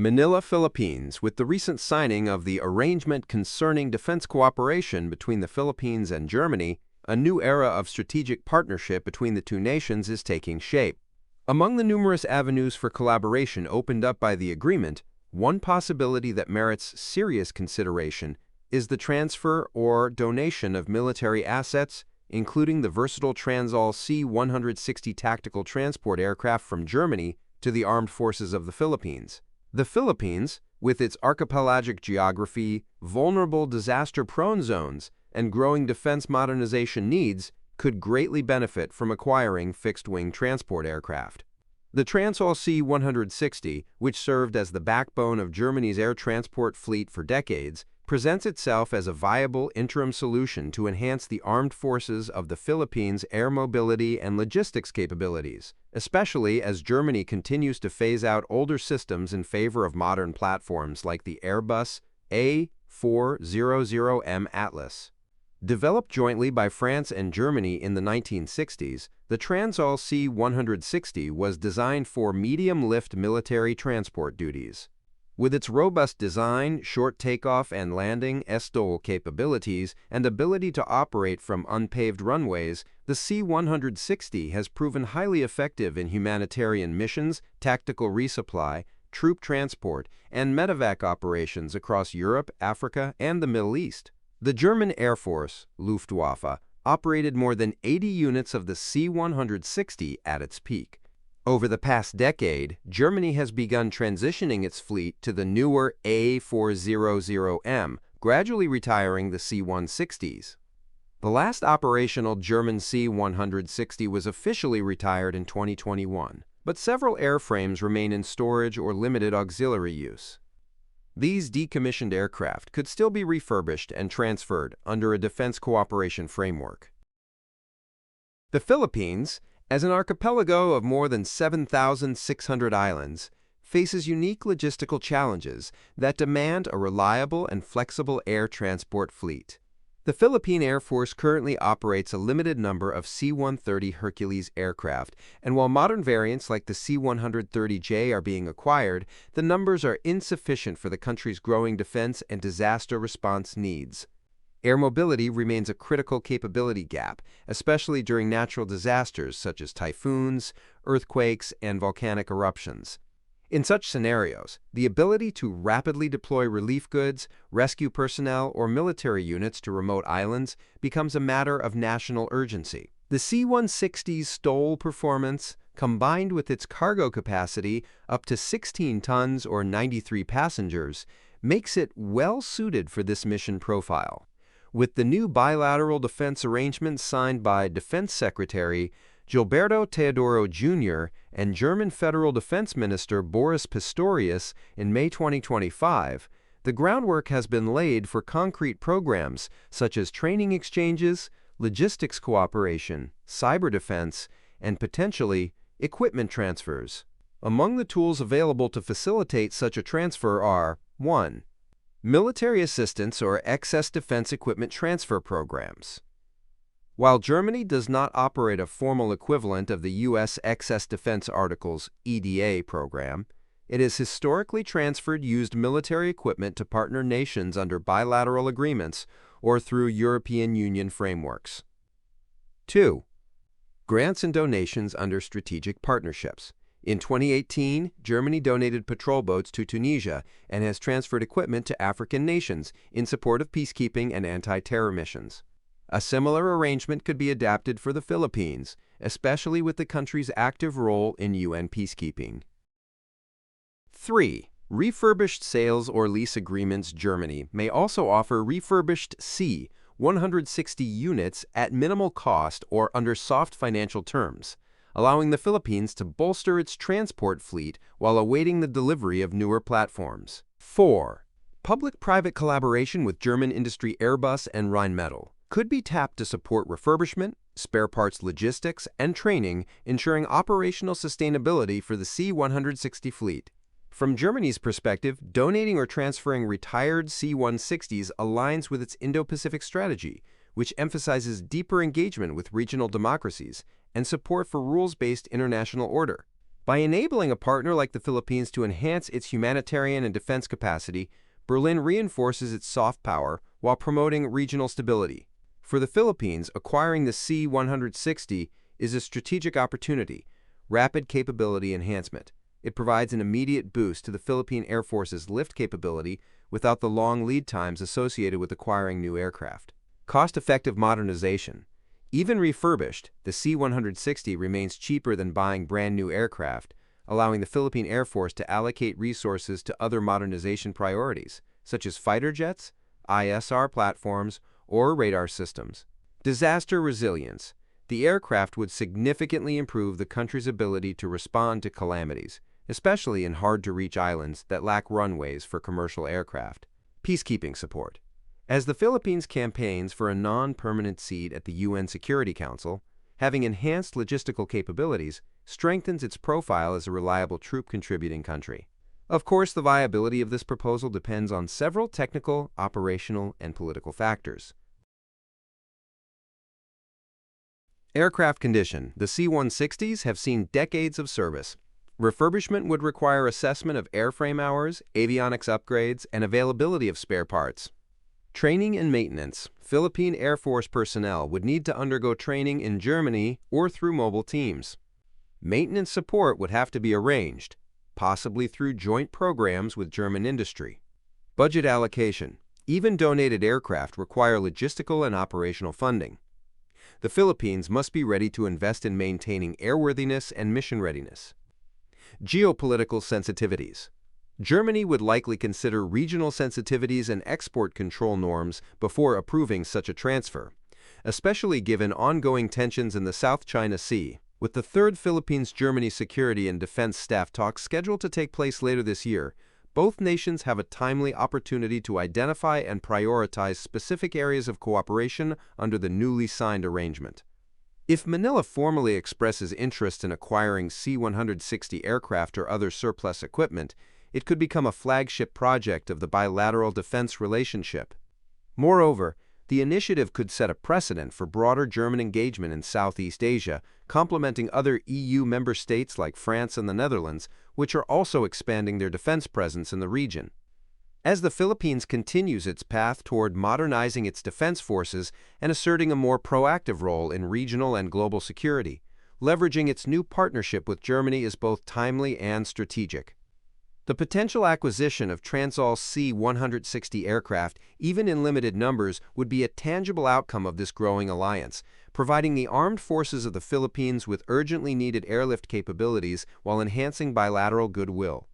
Manila, Philippines, with the recent signing of the Arrangement Concerning Defense Cooperation between the Philippines and Germany, a new era of strategic partnership between the two nations is taking shape. Among the numerous avenues for collaboration opened up by the agreement, one possibility that merits serious consideration is the transfer or donation of military assets, including the versatile Transall C-160 tactical transport aircraft from Germany to the armed forces of the Philippines. The Philippines, with its archipelagic geography, vulnerable disaster-prone zones, and growing defense modernization needs, could greatly benefit from acquiring fixed-wing transport aircraft. The Transall C-160, which served as the backbone of Germany's air transport fleet for decades, presents itself as a viable interim solution to enhance the armed forces of the Philippines' air mobility and logistics capabilities, especially as Germany continues to phase out older systems in favor of modern platforms like the Airbus A400M Atlas. Developed jointly by France and Germany in the 1960s, the Transall C-160 was designed for medium-lift military transport duties. With its robust design, short takeoff and landing (STOL) capabilities, and ability to operate from unpaved runways, the C-160 has proven highly effective in humanitarian missions, tactical resupply, troop transport, and medevac operations across Europe, Africa, and the Middle East. The German Air Force, Luftwaffe, operated more than 80 units of the C-160 at its peak. Over the past decade, Germany has begun transitioning its fleet to the newer A400M, gradually retiring the C-160s. The last operational German C-160 was officially retired in 2021, but several airframes remain in storage or limited auxiliary use. These decommissioned aircraft could still be refurbished and transferred under a defense cooperation framework. The Philippines, as an archipelago of more than 7,600 islands, faces unique logistical challenges that demand a reliable and flexible air transport fleet. The Philippine Air Force currently operates a limited number of C-130 Hercules aircraft, and while modern variants like the C-130J are being acquired, the numbers are insufficient for the country's growing defense and disaster response needs. Air mobility remains a critical capability gap, especially during natural disasters such as typhoons, earthquakes, and volcanic eruptions. In such scenarios, the ability to rapidly deploy relief goods, rescue personnel, or military units to remote islands becomes a matter of national urgency. The C-160's STOL performance, combined with its cargo capacity up to 16 tons or 93 passengers, makes it well-suited for this mission profile. With the new bilateral defense arrangement signed by Defense Secretary Gilberto Teodoro Jr. and German Federal Defense Minister Boris Pistorius in May 2025, the groundwork has been laid for concrete programs such as training exchanges, logistics cooperation, cyber defense, and potentially equipment transfers. Among the tools available to facilitate such a transfer are 1. Military assistance or excess defense equipment transfer programs. While Germany does not operate a formal equivalent of the U.S. Excess Defense Articles (EDA) program, it has historically transferred used military equipment to partner nations under bilateral agreements or through European Union frameworks. 2. Grants and donations under strategic partnerships. In 2018, Germany donated patrol boats to Tunisia and has transferred equipment to African nations in support of peacekeeping and anti-terror missions. A similar arrangement could be adapted for the Philippines, especially with the country's active role in UN peacekeeping. 3. Refurbished sales or lease agreements. Germany may also offer refurbished C-160 units at minimal cost or under soft financial terms, allowing the Philippines to bolster its transport fleet while awaiting the delivery of newer platforms. 4. Public-private collaboration with German industry Airbus and Rheinmetall could be tapped to support refurbishment, spare parts logistics, and training, ensuring operational sustainability for the C-160 fleet. From Germany's perspective, donating or transferring retired C-160s aligns with its Indo-Pacific strategy, which emphasizes deeper engagement with regional democracies and support for rules-based international order. By enabling a partner like the Philippines to enhance its humanitarian and defense capacity, Berlin reinforces its soft power while promoting regional stability. For the Philippines, acquiring the C-160 is a strategic opportunity, rapid capability enhancement. It provides an immediate boost to the Philippine Air Force's lift capability without the long lead times associated with acquiring new aircraft. Cost-effective modernization. Even refurbished, the C-160 remains cheaper than buying brand new aircraft, allowing the Philippine Air Force to allocate resources to other modernization priorities, such as fighter jets, ISR platforms, or radar systems. Disaster resilience. The aircraft would significantly improve the country's ability to respond to calamities, especially in hard-to-reach islands that lack runways for commercial aircraft. Peacekeeping support. As the Philippines campaigns for a non-permanent seat at the UN Security Council, having enhanced logistical capabilities strengthens its profile as a reliable troop-contributing country. Of course, the viability of this proposal depends on several technical, operational, and political factors. Aircraft condition. The C-160s have seen decades of service. Refurbishment would require assessment of airframe hours, avionics upgrades, and availability of spare parts. Training and maintenance. Philippine Air Force personnel would need to undergo training in Germany or through mobile teams. Maintenance support would have to be arranged, possibly through joint programs with German industry. Budget allocation. Even donated aircraft require logistical and operational funding. The Philippines must be ready to invest in maintaining airworthiness and mission readiness. Geopolitical sensitivities. Germany would likely consider regional sensitivities and export control norms before approving such a transfer, especially given ongoing tensions in the South China Sea. With the third Philippines-Germany security and defense staff talks scheduled to take place later this year, both nations have a timely opportunity to identify and prioritize specific areas of cooperation under the newly signed arrangement. If Manila formally expresses interest in acquiring C-160 aircraft or other surplus equipment, it could become a flagship project of the bilateral defense relationship. Moreover, the initiative could set a precedent for broader German engagement in Southeast Asia, complementing other EU member states like France and the Netherlands, which are also expanding their defense presence in the region. As the Philippines continues its path toward modernizing its defense forces and asserting a more proactive role in regional and global security, leveraging its new partnership with Germany is both timely and strategic. The potential acquisition of Transall C-160 aircraft, even in limited numbers, would be a tangible outcome of this growing alliance, providing the armed forces of the Philippines with urgently needed airlift capabilities while enhancing bilateral goodwill.